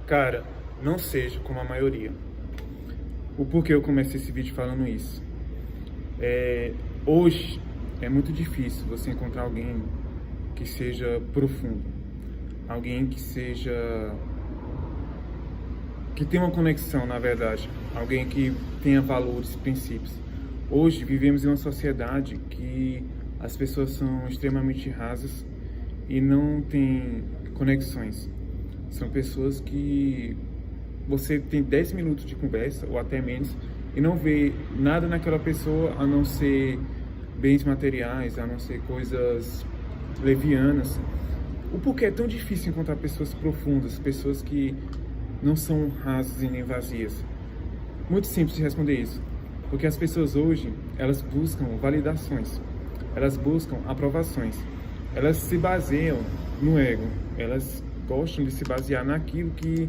Cara, não seja como a maioria. O porquê eu comecei esse vídeo falando isso? Hoje é muito difícil você encontrar alguém que seja profundo, alguém que tenha uma conexão, na verdade, alguém que tenha valores, princípios. Hoje vivemos em uma sociedade que as pessoas são extremamente rasas e não têm conexões. São pessoas que você tem 10 minutos de conversa, ou até menos, e não vê nada naquela pessoa a não ser bens materiais, a não ser coisas levianas. O porquê é tão difícil encontrar pessoas profundas, pessoas que não são rasas e nem vazias? Muito simples de responder isso. Porque as pessoas hoje, elas buscam validações, elas buscam aprovações, elas se baseiam no ego, elas gostam de se basear naquilo que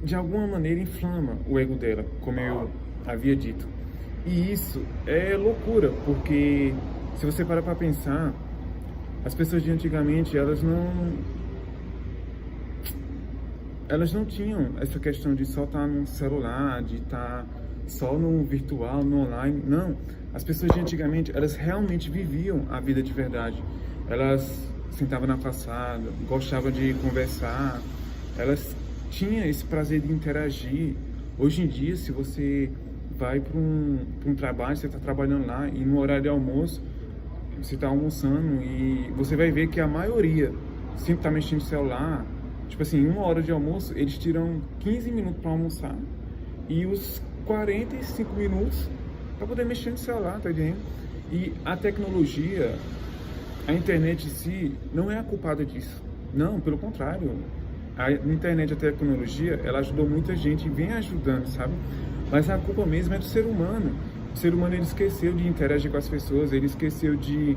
de alguma maneira inflama o ego dela, como eu havia dito. E isso é loucura, porque se você parar para pensar, as pessoas de antigamente, elas não tinham essa questão de só estar no celular, de estar só no virtual, no online. Não, as pessoas de antigamente, elas realmente viviam a vida de verdade. Elas sentavam na calçada, gostavam de conversar, elas tinham esse prazer de interagir. Hoje em dia, se você vai para um trabalho, você está trabalhando lá e no horário de almoço, você está almoçando e você vai ver que a maioria sempre está mexendo no celular. Tipo assim, 1 hora de almoço, eles tiram 15 minutos para almoçar e os 45 minutos para poder mexer no celular, tá entendendo? E a tecnologia, a internet em si, não é a culpada disso. Não, pelo contrário. A internet, a tecnologia, ela ajudou muita gente e vem ajudando, sabe? Mas a culpa mesmo é do ser humano. O ser humano, ele esqueceu de interagir com as pessoas, ele esqueceu de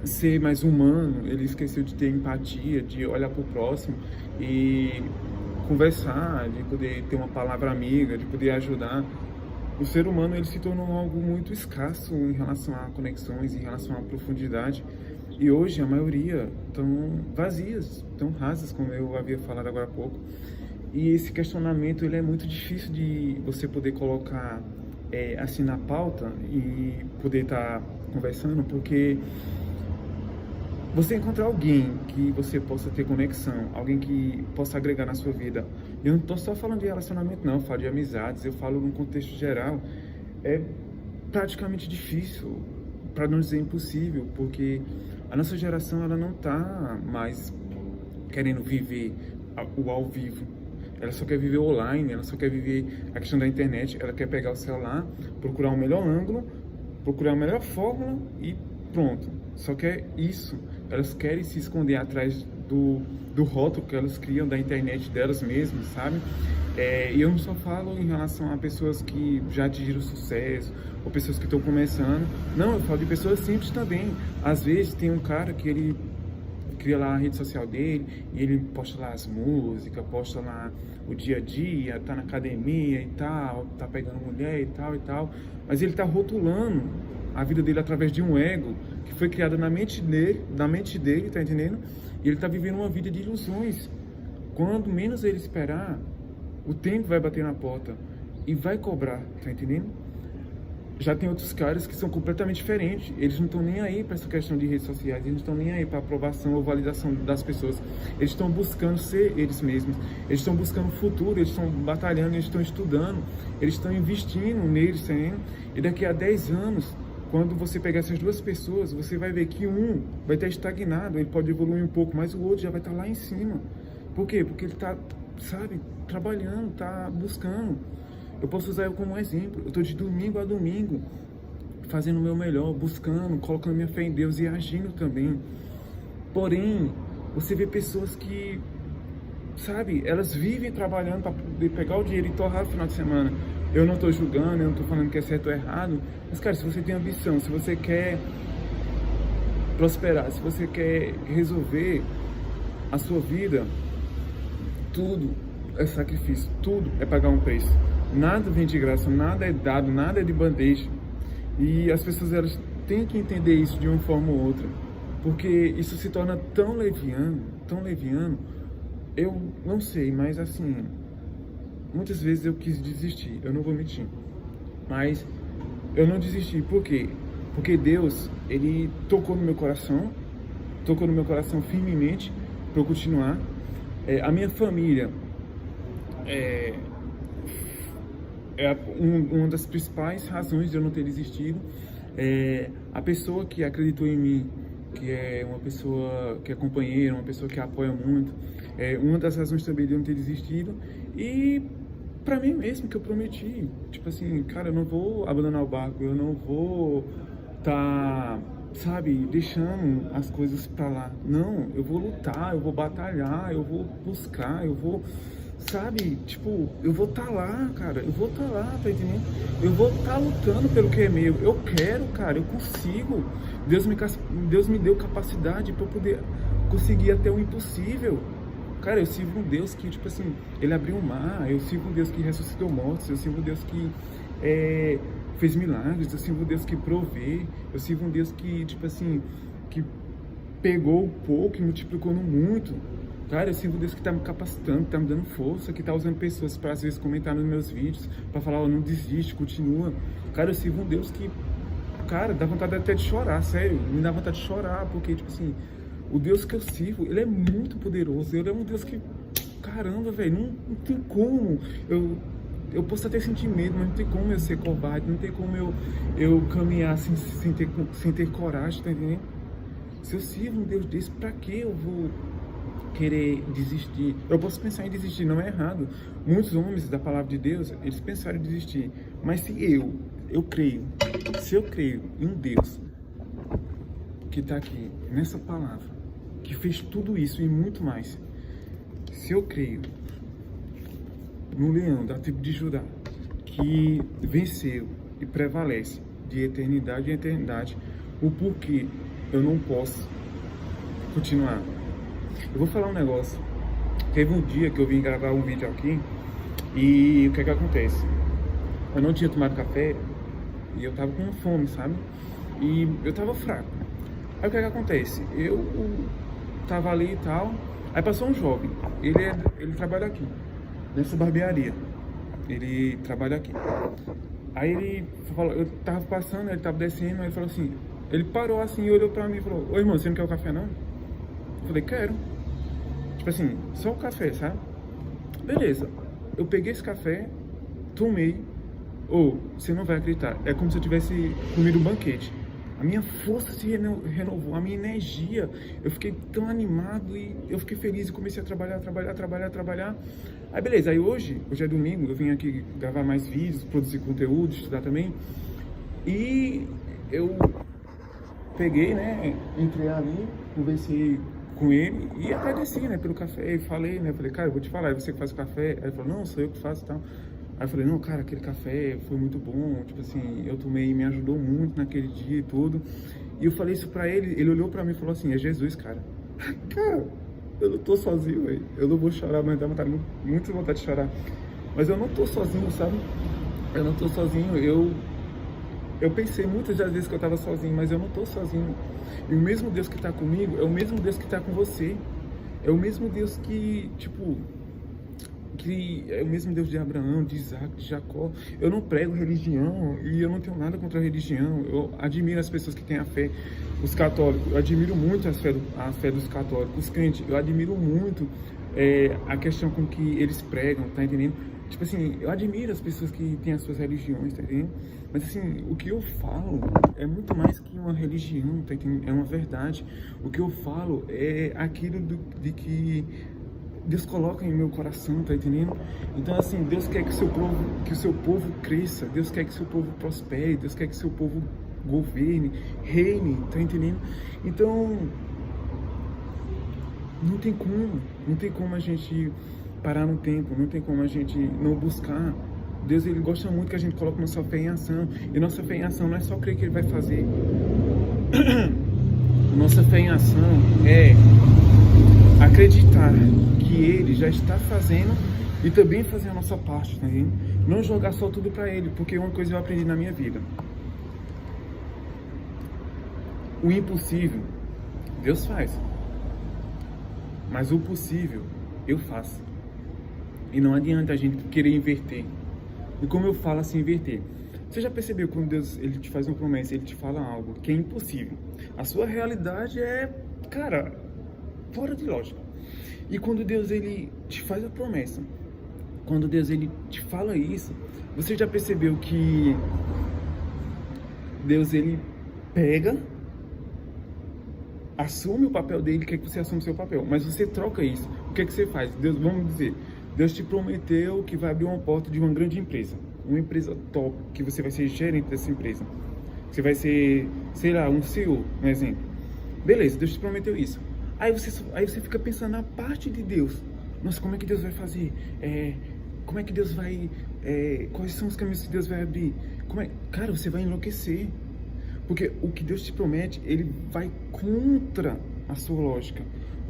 ser mais humano, ele esqueceu de ter empatia, de olhar para o próximo e conversar, de poder ter uma palavra amiga, de poder ajudar. O ser humano, ele se tornou algo muito escasso em relação a conexões, em relação à profundidade. E hoje a maioria estão vazias, estão rasas, como eu havia falado agora há pouco. E esse questionamento, ele é muito difícil de você poder colocar assim na pauta e poder estar conversando, porque você encontrar alguém que você possa ter conexão, alguém que possa agregar na sua vida. Eu não estou só falando de relacionamento, não, eu falo de amizades, eu falo num contexto geral. É praticamente difícil, para não dizer impossível, porque a nossa geração, ela não está mais querendo viver o ao vivo. Ela só quer viver online, ela só quer viver a questão da internet, ela quer pegar o celular, procurar o melhor ângulo, procurar a melhor fórmula e pronto. Só que é isso. Elas querem se esconder atrás do rótulo que elas criam da internet delas mesmas, sabe? E eu não só falo em relação a pessoas que já atingiram sucesso ou pessoas que estão começando. Não, eu falo de pessoas simples também. Às vezes tem um cara que ele cria lá a rede social dele e ele posta lá as músicas, posta lá o dia a dia, tá na academia e tal, tá pegando mulher e tal, mas ele tá rotulando a vida dele através de um ego que foi criado na mente dele, tá entendendo? E ele tá vivendo uma vida de ilusões. Quando menos ele esperar, o tempo vai bater na porta e vai cobrar, tá entendendo? Já tem outros caras que são completamente diferentes. Eles não estão nem aí para essa questão de redes sociais, eles não estão nem aí para aprovação ou validação das pessoas. Eles estão buscando ser eles mesmos, eles estão buscando o futuro, eles estão batalhando, eles estão estudando, eles estão investindo neles, tá entendendo? E daqui a 10 anos, quando você pegar essas duas pessoas, você vai ver que um vai estar estagnado, ele pode evoluir um pouco, mas o outro já vai estar lá em cima. Por quê? Porque ele está, sabe, trabalhando, está buscando. Eu posso usar eu como exemplo. Eu estou de domingo a domingo fazendo o meu melhor, buscando, colocando minha fé em Deus e agindo também. Porém, você vê pessoas que, sabe, elas vivem trabalhando para poder pegar o dinheiro e torrar no final de semana. Eu não estou julgando, eu não estou falando que é certo ou errado, mas, cara, se você tem ambição, se você quer prosperar, se você quer resolver a sua vida, tudo é sacrifício, tudo é pagar um preço. Nada vem de graça, nada é dado, nada é de bandeja. E as pessoas, elas têm que entender isso de uma forma ou outra, porque isso se torna tão leviano, Eu não sei, mas assim, muitas vezes eu quis desistir, eu não vou mentir. Mas eu não desisti, por quê? Porque Deus, Ele tocou no meu coração firmemente para eu continuar. A minha família é, uma das principais razões de eu não ter desistido. A pessoa que acreditou em mim, que é uma pessoa que é companheira, uma pessoa que apoia muito, é uma das razões também de eu não ter desistido. E pra mim mesmo que eu prometi, tipo assim, cara, eu não vou abandonar o barco, eu não vou sabe, deixando as coisas pra lá. Não, eu vou lutar, eu vou batalhar, eu vou buscar, eu vou, sabe, tipo, eu vou estar lá, cara, eu vou estar lá, tá entendendo? Eu vou estar lutando pelo que é meu, eu quero, cara, eu consigo. Deus me deu capacidade para poder conseguir até o impossível. Cara, eu sirvo um Deus que, tipo assim, Ele abriu o mar, eu sirvo um Deus que ressuscitou mortos, eu sirvo um Deus que fez milagres, eu sirvo um Deus que provê, eu sirvo um Deus que, tipo assim, que pegou o pouco e multiplicou no muito. Cara, eu sirvo um Deus que tá me capacitando, que tá me dando força, que tá usando pessoas para às vezes comentar nos meus vídeos, para falar, ó, não desiste, continua. Cara, eu sirvo um Deus que, cara, dá vontade até de chorar, sério, me dá vontade de chorar, porque, tipo assim, o Deus que eu sirvo, Ele é muito poderoso, Ele é um Deus que, caramba, velho, não tem como eu posso até sentir medo, mas não tem como eu ser covarde, não tem como eu caminhar sem ter coragem, tá entendendo? Se eu sirvo um Deus desse, pra que eu vou querer desistir? Eu posso pensar em desistir, não é errado. Muitos homens da palavra de Deus, eles pensaram em desistir. Mas se eu creio em um Deus que está aqui, nessa palavra, que fez tudo isso e muito mais, se eu creio no leão da tribo de Judá, que venceu e prevalece de eternidade em eternidade, o porquê eu não posso continuar? Eu vou falar um negócio. Teve um dia que eu vim gravar um vídeo aqui e o que acontece? Eu não tinha tomado café e eu tava com fome, sabe? E eu tava fraco. Aí o que acontece? Eu tava ali e tal, aí passou um jovem, ele trabalha aqui, nessa barbearia, ele trabalha aqui. Aí ele falou, eu tava passando, ele tava descendo, aí ele falou assim, ele parou assim, olhou pra mim e falou, ô irmão, você não quer o café não? Eu falei, quero. Tipo assim, só o café, sabe? Beleza. Eu peguei esse café, tomei. Você não vai acreditar. É como se eu tivesse comido um banquete. A minha força se renovou, a minha energia. Eu fiquei tão animado e eu fiquei feliz e comecei a trabalhar. Aí beleza, aí hoje é domingo, eu vim aqui gravar mais vídeos, produzir conteúdo, estudar também. E eu peguei, né, entrei ali, conversei com ele e agradeci, né, pelo café, e falei, né, falei, cara, eu vou te falar, é você que faz o café? Aí ele falou, não, sou eu que faço e tal. Aí eu falei, não, cara, aquele café foi muito bom, tipo assim, eu tomei e me ajudou muito naquele dia e tudo. E eu falei isso pra ele, ele olhou pra mim e falou assim, é Jesus, cara. Cara, eu não tô sozinho, velho, eu não vou chorar, mas dá muita vontade de chorar. Mas eu não tô sozinho, sabe? Eu não tô sozinho, eu pensei muitas das vezes que eu estava sozinho, mas eu não estou sozinho. E o mesmo Deus que está comigo é o mesmo Deus que está com você. É o mesmo Deus que, tipo, que é o mesmo Deus de Abraão, de Isaac, de Jacó. Eu não prego religião e eu não tenho nada contra a religião. Eu admiro as pessoas que têm a fé, os católicos. Eu admiro muito a fé dos católicos, os crentes. Eu admiro muito a questão com que eles pregam, tá entendendo? Tipo assim, eu admiro as pessoas que têm as suas religiões, tá entendendo? Mas assim, o que eu falo é muito mais que uma religião, tá entendendo? É uma verdade. O que eu falo é aquilo de que Deus coloca em meu coração, tá entendendo? Então assim, Deus quer que o seu povo cresça, Deus quer que o seu povo prospere, Deus quer que o seu povo governe, reine, tá entendendo? Então, não tem como a gente parar no tempo, não tem como a gente não buscar. Deus, Ele gosta muito que a gente coloque nossa fé em ação. E nossa fé em ação não é só crer que Ele vai fazer. Nossa fé em ação é acreditar que Ele já está fazendo e também fazer a nossa parte, tá vendo? Não jogar só tudo para Ele, porque uma coisa eu aprendi na minha vida. O impossível, Deus faz. Mas o possível, eu faço. E não adianta a gente querer inverter. E como eu falo assim, inverter. Você já percebeu quando Deus ele te faz uma promessa, ele te fala algo que é impossível? A sua realidade é, cara, fora de lógica. E quando Deus ele te faz a promessa, quando Deus ele te fala isso, você já percebeu que Deus ele pega, assume o papel dele, quer que você assuma o seu papel, mas você troca isso. O que é que você faz? Deus, vamos dizer, Deus te prometeu que vai abrir uma porta de uma grande empresa, uma empresa top, que você vai ser gerente dessa empresa. Você vai ser, sei lá, um CEO, um exemplo. Beleza, Deus te prometeu isso. Aí você fica pensando na parte de Deus. Nossa, como é que Deus vai fazer? Como é que Deus vai... quais são os caminhos que Deus vai abrir? Cara, você vai enlouquecer. Porque o que Deus te promete, ele vai contra a sua lógica.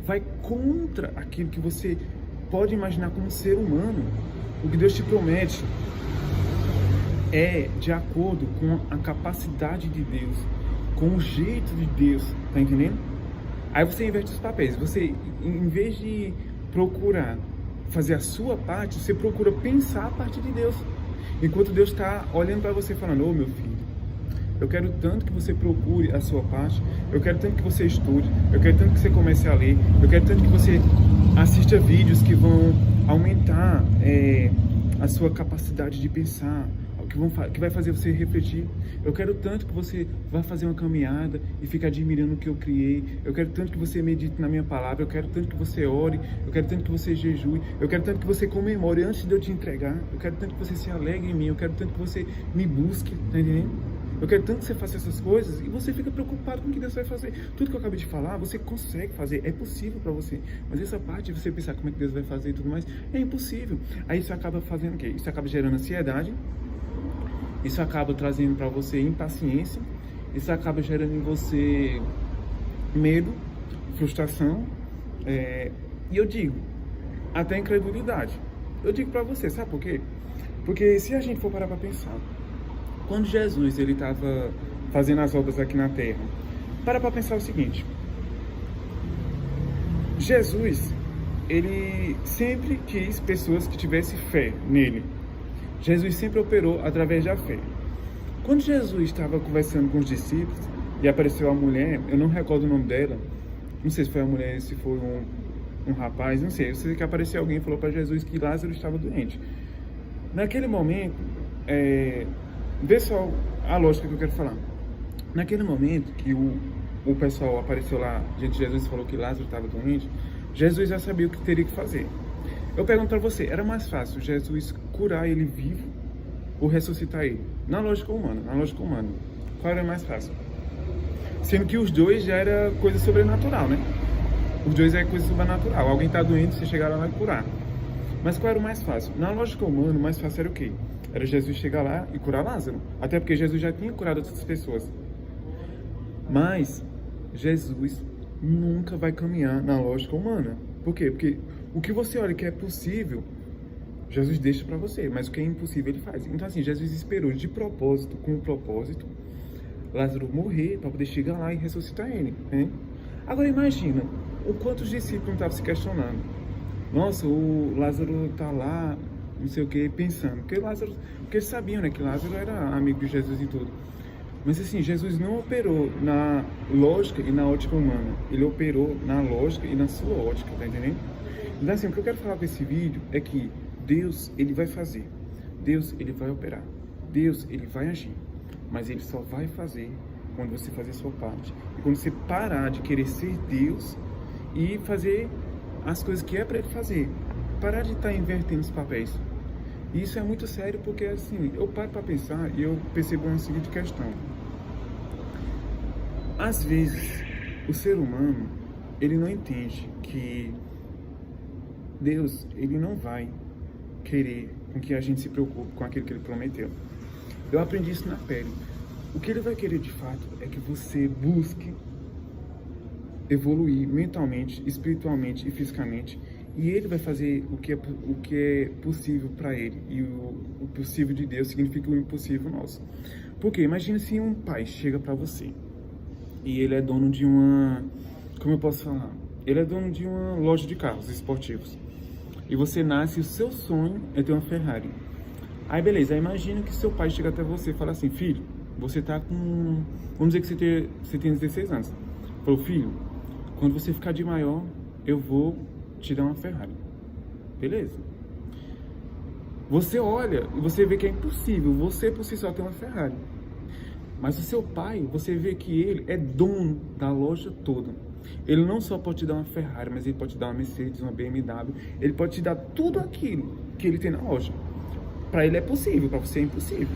Vai contra aquilo que você pode imaginar como ser humano. O que Deus te promete é de acordo com a capacidade de Deus, com o jeito de Deus, tá entendendo? Aí você inverte os papéis. Você, em vez de procurar fazer a sua parte, você procura pensar a parte de Deus. Enquanto Deus está olhando para você falando, ô meu filho, eu quero tanto que você procure a sua parte, eu quero tanto que você estude, eu quero tanto que você comece a ler, eu quero tanto que você assista vídeos que vão aumentar a sua capacidade de pensar, que vai fazer você refletir. Eu quero tanto que você vá fazer uma caminhada e fique admirando o que eu criei. Eu quero tanto que você medite na minha palavra. Eu quero tanto que você ore. Eu quero tanto que você jejue. Eu quero tanto que você comemore antes de eu te entregar. Eu quero tanto que você se alegre em mim. Eu quero tanto que você me busque, tá entendendo? Eu quero tanto que você faça essas coisas e você fica preocupado com o que Deus vai fazer. Tudo que eu acabei de falar, você consegue fazer, é possível para você. Mas essa parte de você pensar como é que Deus vai fazer e tudo mais, é impossível. Aí isso acaba fazendo o quê? Isso acaba gerando ansiedade. Isso acaba trazendo para você impaciência, isso acaba gerando em você medo, frustração, e eu digo, até incredulidade. Eu digo para você, sabe por quê? Porque se a gente for parar para pensar, quando Jesus ele estava fazendo as obras aqui na Terra, para pensar o seguinte, Jesus, ele sempre quis pessoas que tivessem fé nele. Jesus sempre operou através da fé. Quando Jesus estava conversando com os discípulos e apareceu a mulher, eu não recordo o nome dela, não sei se foi a mulher, se foi um rapaz, não sei. Eu sei que apareceu alguém e falou para Jesus que Lázaro estava doente. Naquele momento, vê só a lógica que eu quero falar. Naquele momento que o pessoal apareceu lá diante de Jesus e falou que Lázaro estava doente, Jesus já sabia o que teria que fazer. Eu pergunto para você, era mais fácil Jesus curar ele vivo ou ressuscitar ele? Na lógica humana, qual era mais fácil? Sendo que os dois já era coisa sobrenatural, né? Os dois é coisa sobrenatural. Alguém está doente, você chegar lá e curar. Mas qual era o mais fácil? Na lógica humana, o mais fácil era o quê? Era Jesus chegar lá e curar Lázaro. Até porque Jesus já tinha curado outras pessoas. Mas Jesus nunca vai caminhar na lógica humana. Por quê? Porque o que você olha que é possível, Jesus deixa para você, mas o que é impossível ele faz. Então assim, Jesus esperou de propósito, com o propósito, Lázaro morrer para poder chegar lá e ressuscitar ele, né? Agora imagina, o quanto os discípulos não estavam se questionando. Nossa, o Lázaro tá lá, não sei o que, pensando. Porque eles sabiam, né, que Lázaro era amigo de Jesus e tudo. Mas assim, Jesus não operou na lógica e na ótica humana. Ele operou na lógica e na sua ótica, tá entendendo? Então assim, o que eu quero falar com esse vídeo é que Deus, ele vai fazer. Deus, ele vai operar. Deus, ele vai agir. Mas ele só vai fazer quando você fazer a sua parte. E quando você parar de querer ser Deus e fazer as coisas que é para ele fazer. Parar de estar invertendo os papéis. E isso é muito sério porque assim, eu paro para pensar e eu percebo uma seguinte questão. Às vezes, o ser humano, ele não entende que Deus, ele não vai querer com que a gente se preocupe com aquilo que ele prometeu. Eu aprendi isso na pele. O que ele vai querer de fato é que você busque evoluir mentalmente, espiritualmente e fisicamente. E ele vai fazer o que é possível para ele. E o possível de Deus significa o impossível nosso. Porque imagina se um pai chega para você e ele é dono de uma... Como eu posso falar? Ele é dono de uma loja de carros esportivos. E você nasce e o seu sonho é ter uma Ferrari. Aí beleza, aí imagina que seu pai chega até você e fala assim, filho, você tá com... Vamos dizer que você tem 16 anos. Falou, filho, quando você ficar de maior, eu vou te dar uma Ferrari. Beleza. Você olha e você vê que é impossível você por si só ter uma Ferrari. Mas o seu pai, você vê que ele é dono da loja toda. Ele não só pode te dar uma Ferrari, mas ele pode te dar uma Mercedes, uma BMW. Ele pode te dar tudo aquilo que ele tem na loja. Para ele é possível, para você é impossível.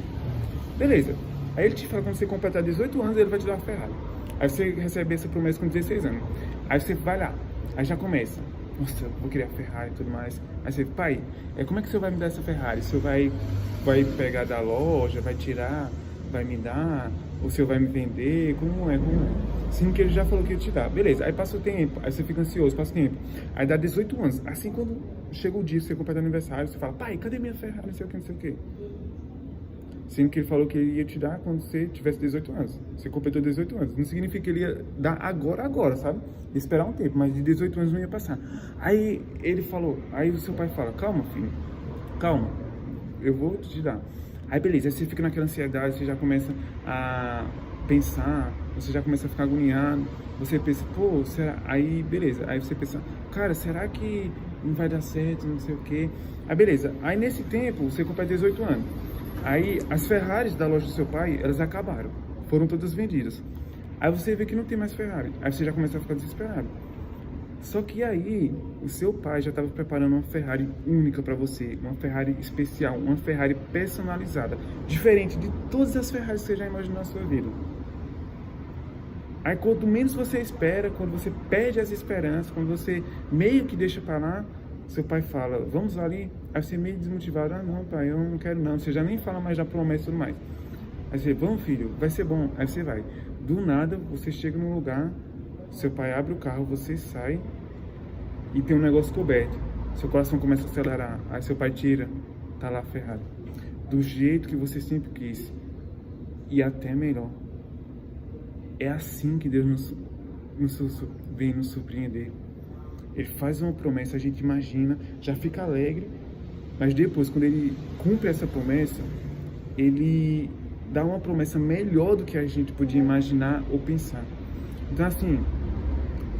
Beleza. Aí ele te fala, quando você completar 18 anos, ele vai te dar uma Ferrari. Aí você recebe essa promessa com 16 anos. Aí você vai lá, aí já começa. Nossa, eu vou querer a Ferrari e tudo mais. Aí você, pai, como é que você vai me dar essa Ferrari? O senhor vai pegar da loja, vai tirar, vai me dar? Ou o senhor vai me vender? Como é? Sim, que ele já falou que ia te dar. Beleza, aí passa o tempo, aí você fica ansioso, passa o tempo. Aí dá 18 anos. Assim, quando chega o dia, você completa aniversário, você fala, pai, cadê minha Ferrari? Não sei o que, não sei o que. Sendo que ele falou que ele ia te dar quando você tivesse 18 anos. Você completou 18 anos. Não significa que ele ia dar agora, sabe? Ia esperar um tempo, mas de 18 anos não ia passar. Aí ele falou, aí o seu pai fala, calma, filho, calma, eu vou te dar. Aí beleza, aí você fica naquela ansiedade, você já começa a pensar, você já começa a ficar agoniado, você pensa, pô, será? Aí beleza, aí você pensa, cara, será que não vai dar certo, não sei o quê. Aí beleza, aí nesse tempo você completa 18 anos. Aí as Ferraris da loja do seu pai, elas acabaram, foram todas vendidas. Aí você vê que não tem mais Ferrari, aí você já começa a ficar desesperado. Só que aí o seu pai já estava preparando uma Ferrari única para você, uma Ferrari especial, uma Ferrari personalizada, diferente de todas as Ferraris que você já imaginou na sua vida. Aí quanto menos você espera, quando você perde as esperanças, quando você meio que deixa para lá, seu pai fala, vamos ali. Aí você meio desmotivado, ah não pai, eu não quero não. Você já nem fala mais da promessa e tudo mais. Aí você, vamos filho, vai ser bom. Aí você vai. Do nada, você chega num lugar, seu pai abre o carro, você sai e tem um negócio coberto. Seu coração começa a acelerar. Aí seu pai tira, tá lá a Ferrari. Do jeito que você sempre quis. E até melhor. É assim que Deus vem nos surpreender. Ele faz uma promessa, a gente imagina, já fica alegre, mas depois, quando ele cumpre essa promessa, ele dá uma promessa melhor do que a gente podia imaginar ou pensar. Então, assim,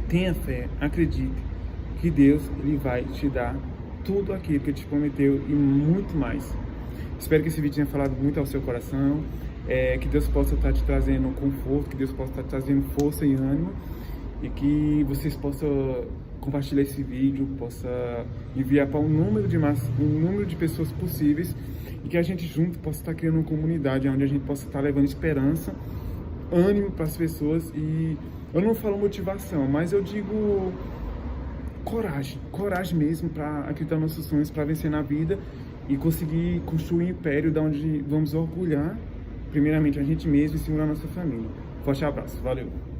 tenha fé, acredite que Deus ele vai te dar tudo aquilo que ele te prometeu e muito mais. Espero que esse vídeo tenha falado muito ao seu coração, que Deus possa estar te trazendo conforto, que Deus possa estar te trazendo força e ânimo, e que vocês possam compartilhar esse vídeo, possa enviar para um número de pessoas possíveis, e que a gente junto possa estar criando uma comunidade onde a gente possa estar levando esperança, ânimo para as pessoas. E eu não falo motivação, mas eu digo coragem mesmo para acreditar nos nossos sonhos, para vencer na vida e conseguir construir um império da onde vamos orgulhar primeiramente a gente mesmo e segurar a nossa família. Forte abraço, valeu!